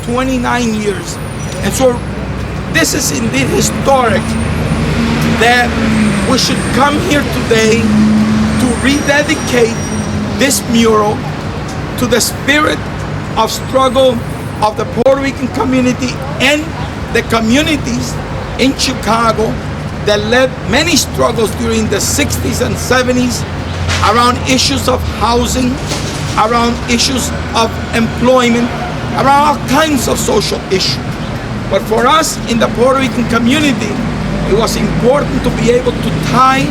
29 years. And so this is indeed historic that we should come here today to rededicate this mural to the spirit of struggle of the Puerto Rican community and the communities in Chicago that led many struggles during the 60s and 70s around issues of housing, around issues of employment, around all kinds of social issues. But for us in the Puerto Rican community, it was important to be able to tie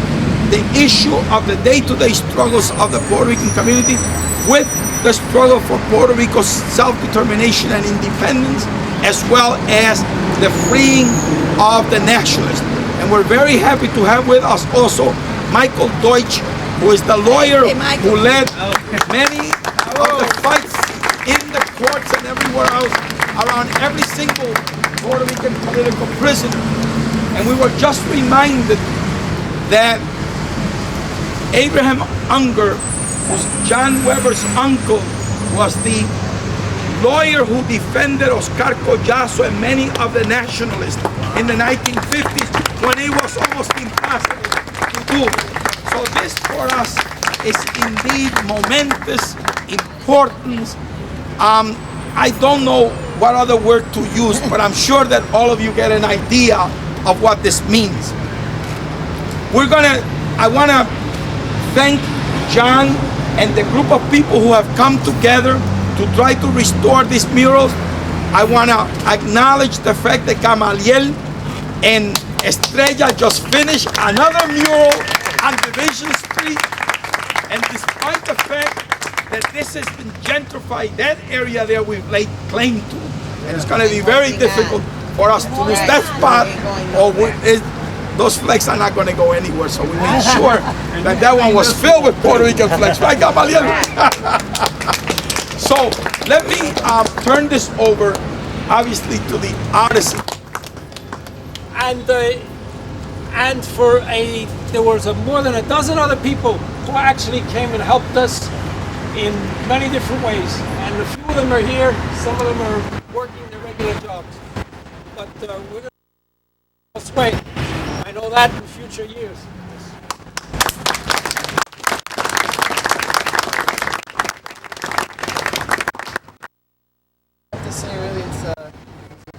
the issue of the day-to-day struggles of the Puerto Rican community with the struggle for Puerto Rico's self-determination and independence, as well as the freeing of the nationalists. And we're very happy to have with us also Michael Deutsch, who is the lawyer who led many of the fights in the courts and everywhere else around every single Puerto Rican political prisoner. And we were just reminded that Abraham Unger, who's John Weber's uncle, was the lawyer who defended Oscar Collazo and many of the nationalists in the 1950s when it was almost impossible to do. So this for us is indeed momentous, important. I don't know what other word to use, but I'm sure that all of you get an idea of what this means. I want to thank John and the group of people who have come together to try to restore these murals. I want to acknowledge the fact that Gamaliel and Estrella just finished another mural on Division Street. And despite the fact that this has been gentrified, that area there we've laid claim to. And it's going to be very difficult for us to lose that spot, or those flags are not going to go anywhere. So we made sure that that one was filled with Puerto Rican flags. Right, Gamaliel? So let me turn this over, obviously, to the artist. And there was more than a dozen other people who actually came and helped us in many different ways. And a few of them are here. Some of them are working their regular jobs. But we're going to wait. I know that in future years. I have to say, really, it's a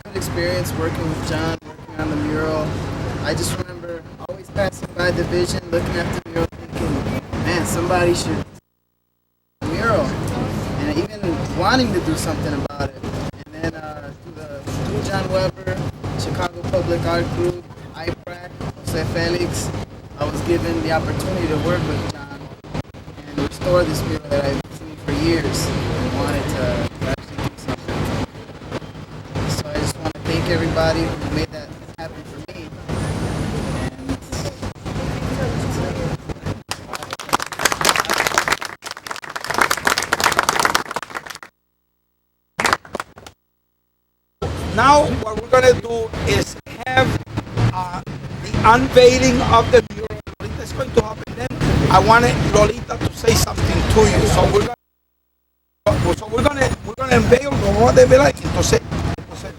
good experience working with John, working on the mural. I just remember always passing by Division, looking at the mural, thinking, man, somebody should do a mural, and even wanting to do something about it. And then through John Weber, Chicago Public Art Group, IPRAC, Jose Felix, I was given the opportunity to work with John and restore this mural that I've seen for years and wanted to actually do something. So I just want to thank everybody who made that happen for me. Now what we're going to do is have the unveiling of the mural. Lolita is going to happen. Then I wanted Lolita to say something to you. So we're going to unveil. Lo vamos a desvelar. Entonces, okay.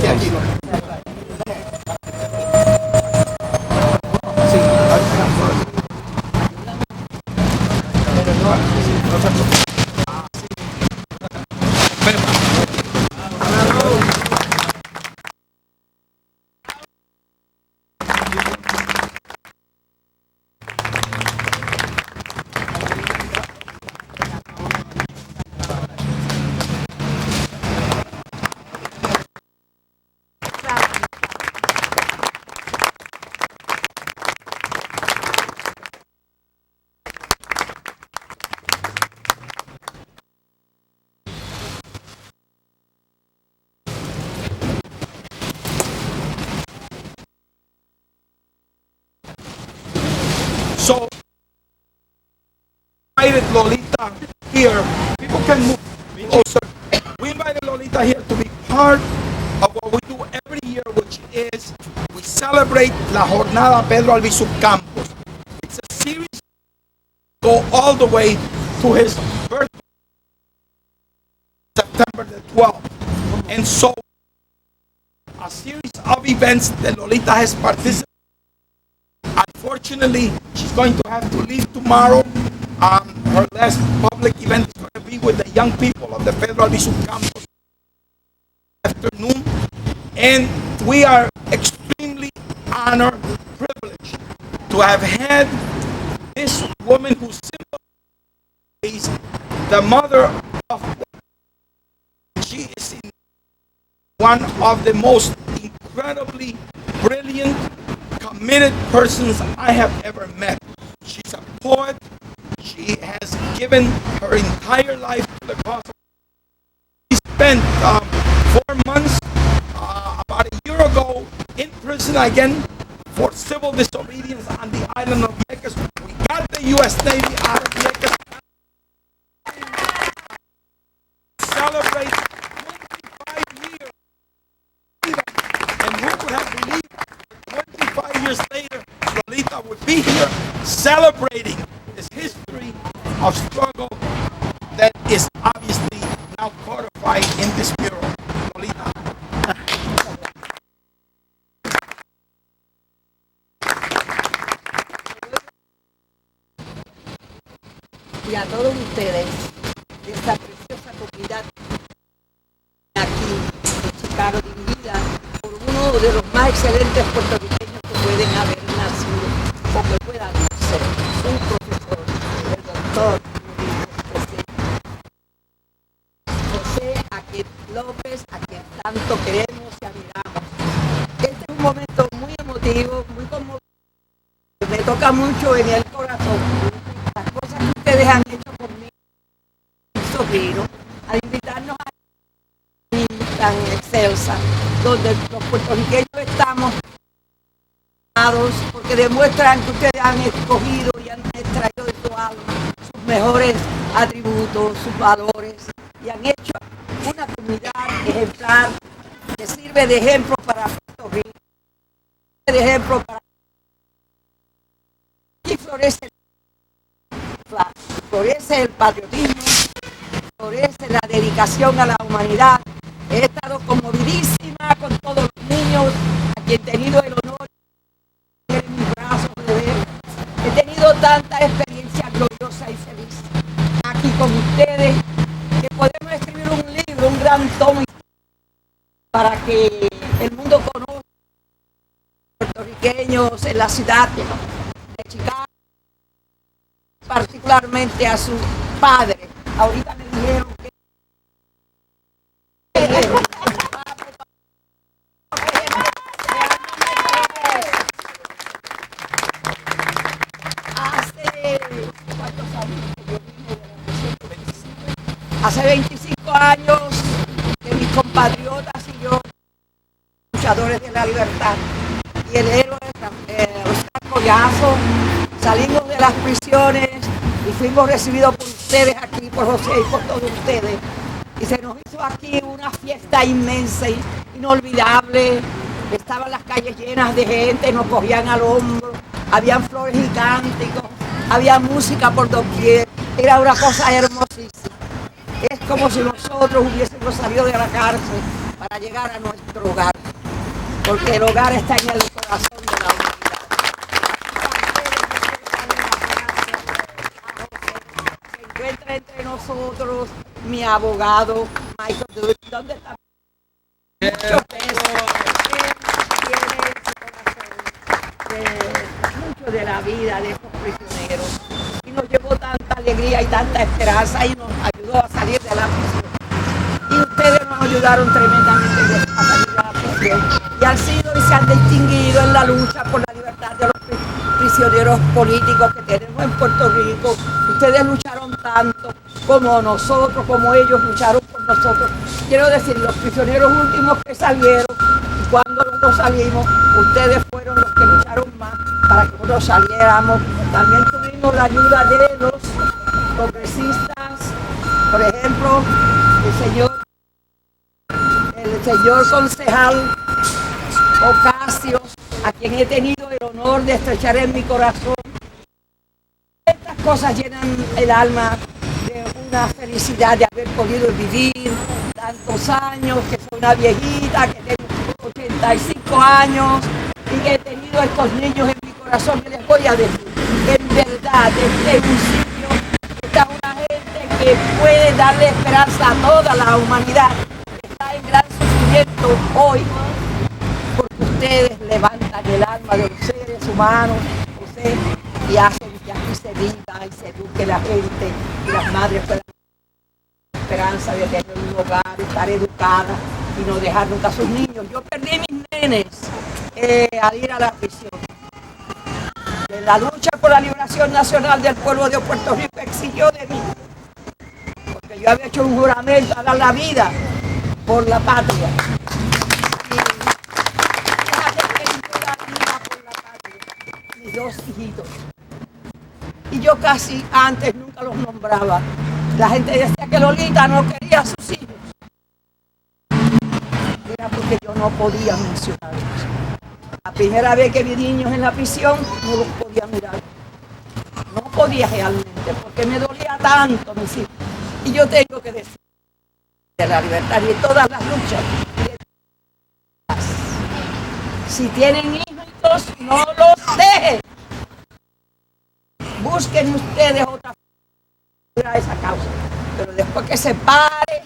Aquí. So, we invited Lolita here. People can move closer. We invited Lolita here to be part of what we do every year, which is we celebrate La Jornada Pedro Albizu Campos. It's a series go all the way to his birthday, September the 12th. And so, a series of events that Lolita has participated in. Unfortunately, she's going to have to leave tomorrow. Her last public event is going to be with the young people of the Federal Mission Campus afternoon. And we are extremely honored, privileged to have had this woman who symbolizes the mother of. She is one of the most incredibly brilliant, committed persons I have ever met. She's a poet. She has given her entire life to the cause. She spent 4 months, about a year ago, in prison again for civil disobedience on the island of Vieques. We got the U.S. Navy out of Vieques. Celebrate 25 years. And who could have believed 25 years later, Lolita would be here celebrating this history of struggle that is obviously now codified in this mural. Lolita. Y a todos ustedes de esta preciosa comunidad aquí en Chicago, dirigida por uno de los más excelentes puertorriqueños que pueden haber nacido o que puedan ser, un profesor, el doctor José Aquel López, a quien tanto queremos y admiramos. Este es un momento muy emotivo, muy conmovedor, me toca mucho en el corazón. Las cosas que ustedes han hecho conmigo, mi sobrino, al invitarnos a tan excelsa, donde los puertorriqueños estamos porque demuestran que ustedes han escogido y han extraído de su alma sus mejores atributos, sus valores, y han hecho una comunidad ejemplar que sirve de ejemplo para Puerto Rico, de ejemplo para y florece el patriotismo, florece la dedicación a la humanidad. He estado conmovidísima con todos los niños a quien he tenido el honor de tener en mis brazos, de ver. He tenido tanta experiencia gloriosa y feliz aquí con ustedes que podemos escribir un libro, un gran tomo para que el mundo conozca a los puertorriqueños en la ciudad de Chicago, particularmente a su padre. Ahorita me dijeron que hace 25 años que mis compatriotas y yo, luchadores de la libertad, y el héroe Oscar Collazo, salimos de las prisiones y fuimos recibidos por ustedes aquí, por José y por todos ustedes. Y se nos hizo aquí una fiesta inmensa y inolvidable. Estaban las calles llenas de gente, nos cogían al hombro, habían flores y cánticos, había música por doquier. Era una cosa hermosísima. Es como si nosotros hubiésemos salido de la cárcel para llegar a nuestro hogar, porque el hogar está en el corazón de la humanidad. Se encuentra entre nosotros mi abogado Michael Duke. ¿Dónde está? Mucho peso. Él tiene en su corazón mucho de la vida de estos prisioneros y nos llevó tanta alegría y tanta esperanza y nos ayudó a salir de la prisión. Y ustedes nos ayudaron tremendamente a salir de la prisión y han sido y se han distinguido en la lucha por la libertad de los prisioneros políticos que tenemos en Puerto Rico. Ustedes lucharon tanto como nosotros, como ellos lucharon por nosotros. Quiero decir, los prisioneros últimos que salieron, y cuando nosotros salimos, ustedes fueron los que lucharon más para que nosotros saliéramos. También tuvimos la ayuda de los congresistas, por ejemplo, el señor concejal Ocasio, a quien he tenido el honor de estrechar en mi corazón. Estas cosas llenan el alma de una felicidad de haber podido vivir tantos años, que soy una viejita, que tengo 85 años y que he tenido estos niños en mi corazón, que les voy a decir, en verdad, este es un sitio, está una gente que puede darle esperanza a toda la humanidad, que está en gran sufrimiento hoy, porque ustedes levantan el alma de los seres humanos, y hacen que aquí se viva y se eduque la gente y las madres puedan tener la esperanza de tener un hogar, estar educadas y no dejar nunca a sus niños. Yo perdí mis nenes al ir a la prisión. En la lucha por la liberación nacional del pueblo de Puerto Rico exigió de mí, porque yo había hecho un juramento a dar la vida por la patria. Mis dos hijitos. Y yo casi antes nunca los nombraba. La gente decía que Lolita no quería a sus hijos. Era porque yo no podía mencionarlos. La primera vez que vi niños en la prisión, no los podía mirar. No podía realmente, porque me dolía tanto mis hijos. Y yo tengo que decir de la libertad y de todas las luchas. Si tienen hijos, no los dejen. Busquen ustedes otra forma de esa causa. Pero después que se pare,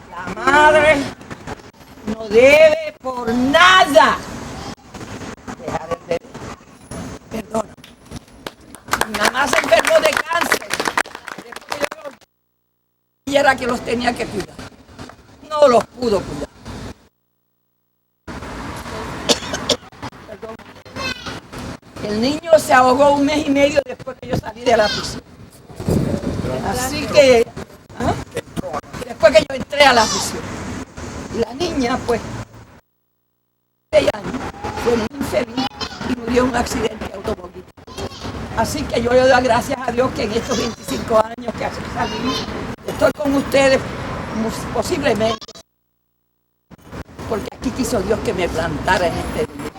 la madre no debe por nada dejar el bebé. Perdona. Mi mamá se enfermó de cáncer. Después yo era que los tenía que cuidar. No los pudo cuidar. Perdón. El niño se ahogó 1 mes y medio después que yo salí de la prisión. Así que, después que yo entré a la prisión. Y la niña, pues, 6 años, fue muy infeliz y murió en un accidente automovilístico. Así que yo le doy gracias a Dios que en estos 25 años que así salí, estoy con ustedes, posiblemente, porque aquí quiso Dios que me plantara en este día.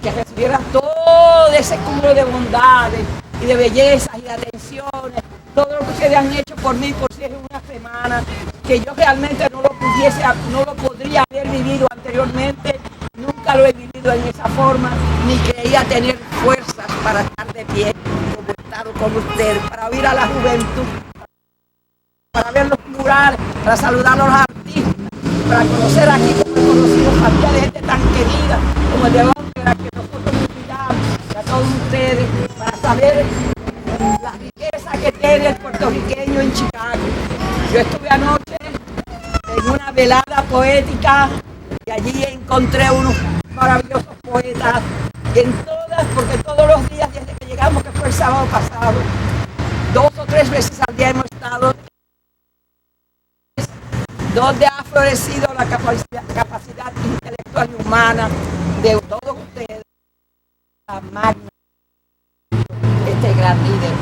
Que recibiera todo ese cúmulo de bondades y de bellezas y de atenciones, todo lo que ustedes han hecho por mí por si es una semana, que yo realmente no lo podría haber vivido anteriormente, nunca lo he vivido en esa forma, ni creía tener fuerzas para estar de pie, como he estado con ustedes, para oír a la juventud, para ver los murales, para saludar a los artistas, para conocer aquí como he conocido familia de gente tan querida, como el de Ópera, que nosotros invitamos, y a todos ustedes, para saber la riqueza que tiene el puertorriqueño en Chicago. Yo estuve anoche en una velada poética y allí encontré unos maravillosos poetas, y en todas, porque todos los días desde que llegamos, que fue el sábado pasado, 2 o 3 veces al día hemos estado donde ha florecido la capacidad intelectual y humana de todos ustedes, la magna, este gran líder.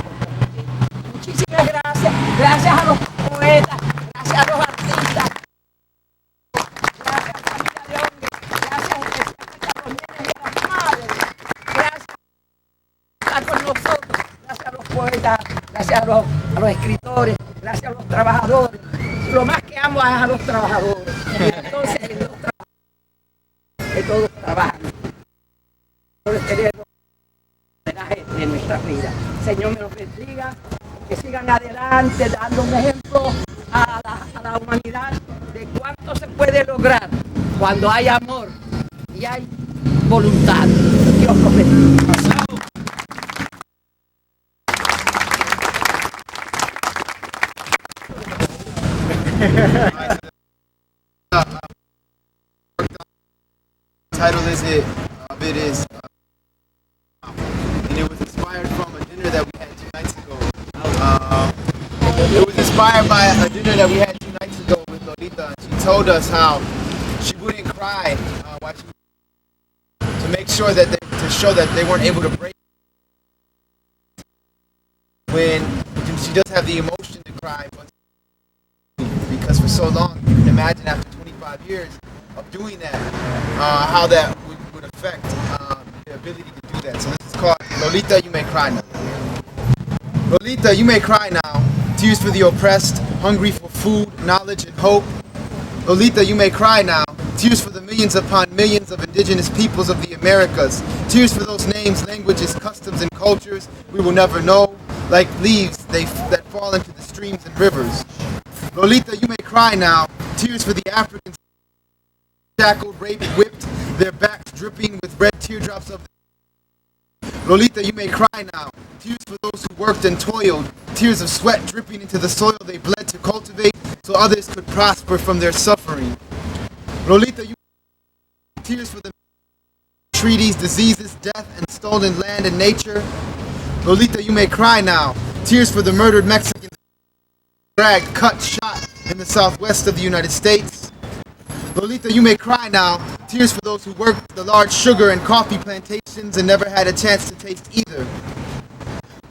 Muchísimas gracias, gracias a los poetas, gracias a los artistas, gracias a la familia de hombres, gracias especialmente a los niños y a las madres, gracias por estar con nosotros, gracias a los poetas, gracias a los escritores, gracias a los trabajadores. Lo más que amo es a los trabajadores. Entonces, en los trabajadores, que todos trabajan, por tener homenaje de nuestra vida. Señor, me los bendiga, que sigan adelante, dando un ejemplo a la humanidad de cuánto se puede lograr cuando hay amor y hay voluntad. Dios los bendiga. Title of it is, and it was inspired from a dinner that we had 2 nights ago. It was inspired by a dinner that we had 2 nights ago with Lolita. She told us how she wouldn't cry while she, to make sure that to show that they weren't able to break. When she does have the emotion to cry, but because for so long, you can imagine after 25 years of doing that, how that would affect the ability to do that. So this is called Lolita, You May Cry Now. Lolita, you may cry now. Tears for the oppressed, hungry for food, knowledge, and hope. Lolita, you may cry now. Tears for the millions upon millions of indigenous peoples of the Americas. Tears for those names, languages, customs, and cultures we will never know, like leaves that fall into the streams and rivers. Lolita, you may cry now. Tears for the Africans shackled, raped, whipped, their backs dripping with red teardrops of Lolita, you may cry now. Tears for those who worked and toiled. Tears of sweat dripping into the soil they bled to cultivate so others could prosper from their suffering. Lolita, you tears for the treaties, diseases, death, and stolen land and nature. Lolita, you may cry now. Tears for the murdered Mexicans dragged, cut, shot in the southwest of the United States. Lolita, you may cry now. Tears for those who worked the large sugar and coffee plantations and never had a chance to taste either.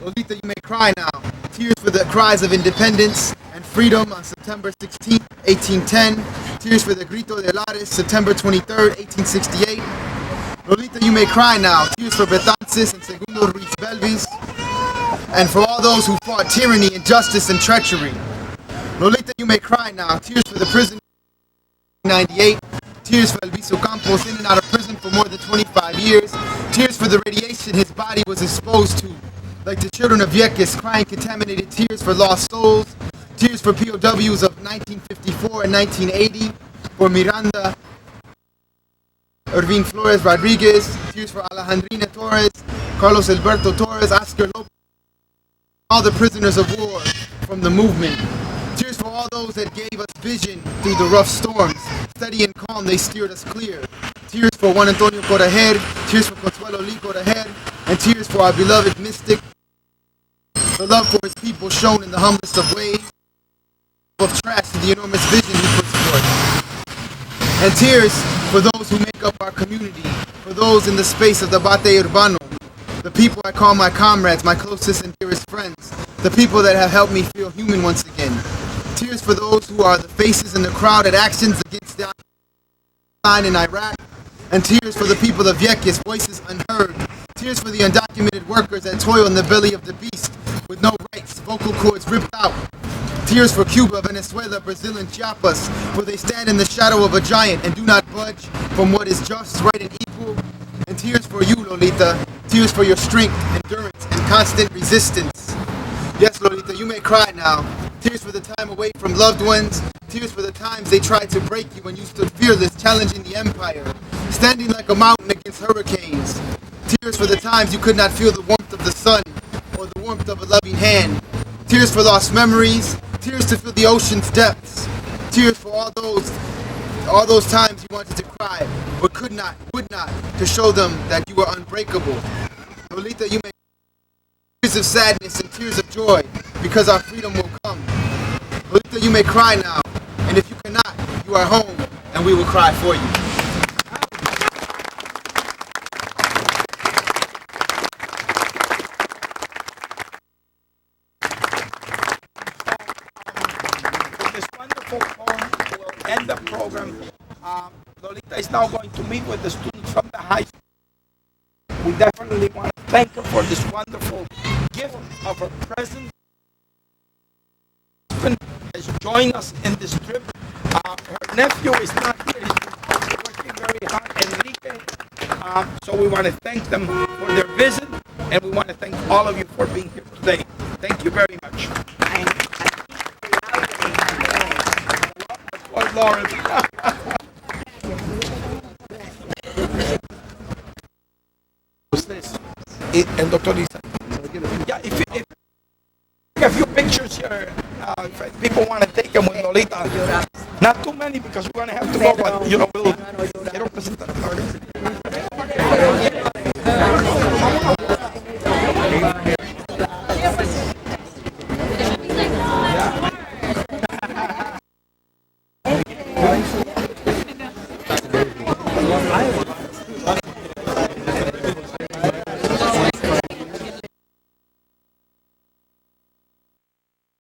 Lolita, you may cry now. Tears for the cries of independence and freedom on September 16, 1810. Tears for the Grito de Lares, September 23, 1868. Lolita, you may cry now. Tears for Betances and Segundo Ruiz Belvis. And for all those who fought tyranny, injustice, and treachery. Lolita, you may cry now. Tears for the prison 98. Tears for Elviso Campos in and out of prison for more than 25 years. Tears for the radiation his body was exposed to. Like the children of Vieques crying contaminated tears for lost souls. Tears for POWs of 1954 and 1980. For Miranda Irving Flores Rodriguez. Tears for Alejandrina Torres, Carlos Alberto Torres, Oscar Lopez. All the prisoners of war from the movement. Tears for all those that gave us vision through the rough storms. Steady and calm, they steered us clear. Tears for Juan Antonio Correger, tears for Consuelo Lee Correger, and tears for our beloved mystic. The love for his people shown in the humblest of ways, of trash to the enormous vision he puts forth. And tears for those who make up our community, for those in the space of the Bate Urbano, the people I call my comrades, my closest and dearest friends, the people that have helped me feel human once again. Tears for those who are the faces in the crowd at actions against the occupation in Iraq, and tears for the people of Vieques, voices unheard. Tears for the undocumented workers that toil in the belly of the beast with no rights, vocal cords ripped out. Tears for Cuba, Venezuela, Brazil, and Chiapas, where they stand in the shadow of a giant and do not budge from what is just, right, and equal. And tears for you, Lolita. Tears for your strength, endurance, and constant resistance. Yes, Lolita, you may cry now. Tears for the time away from loved ones. Tears for the times they tried to break you when you stood fearless, challenging the empire, standing like a mountain against hurricanes. Tears for the times you could not feel the warmth of the sun or the warmth of a loving hand. Tears for lost memories. Tears to fill the ocean's depths. Tears for all those times you wanted to cry, but could not, would not, to show them that you were unbreakable. Lolita, you may tears of sadness and tears of joy, because our freedom will come. Lolita, you may cry now, and if you cannot, you are home, and we will cry for you. With this wonderful poem, we'll end the program. Lolita is now going to meet with the students from the high school. We definitely want to thank her for this wonderful gift of her presence. Her husband has joined us in this trip. Her nephew is not here. He's working very hard, Enrique. So we want to thank them for their visit, and we want to thank all of you for being here today. Thank you very much. Well, Lauren. El doctor Lisa. Yeah, if a few pictures here, if people want to take them with Lolita. Not too many because we're going to have to go, but we'll quiero presentar.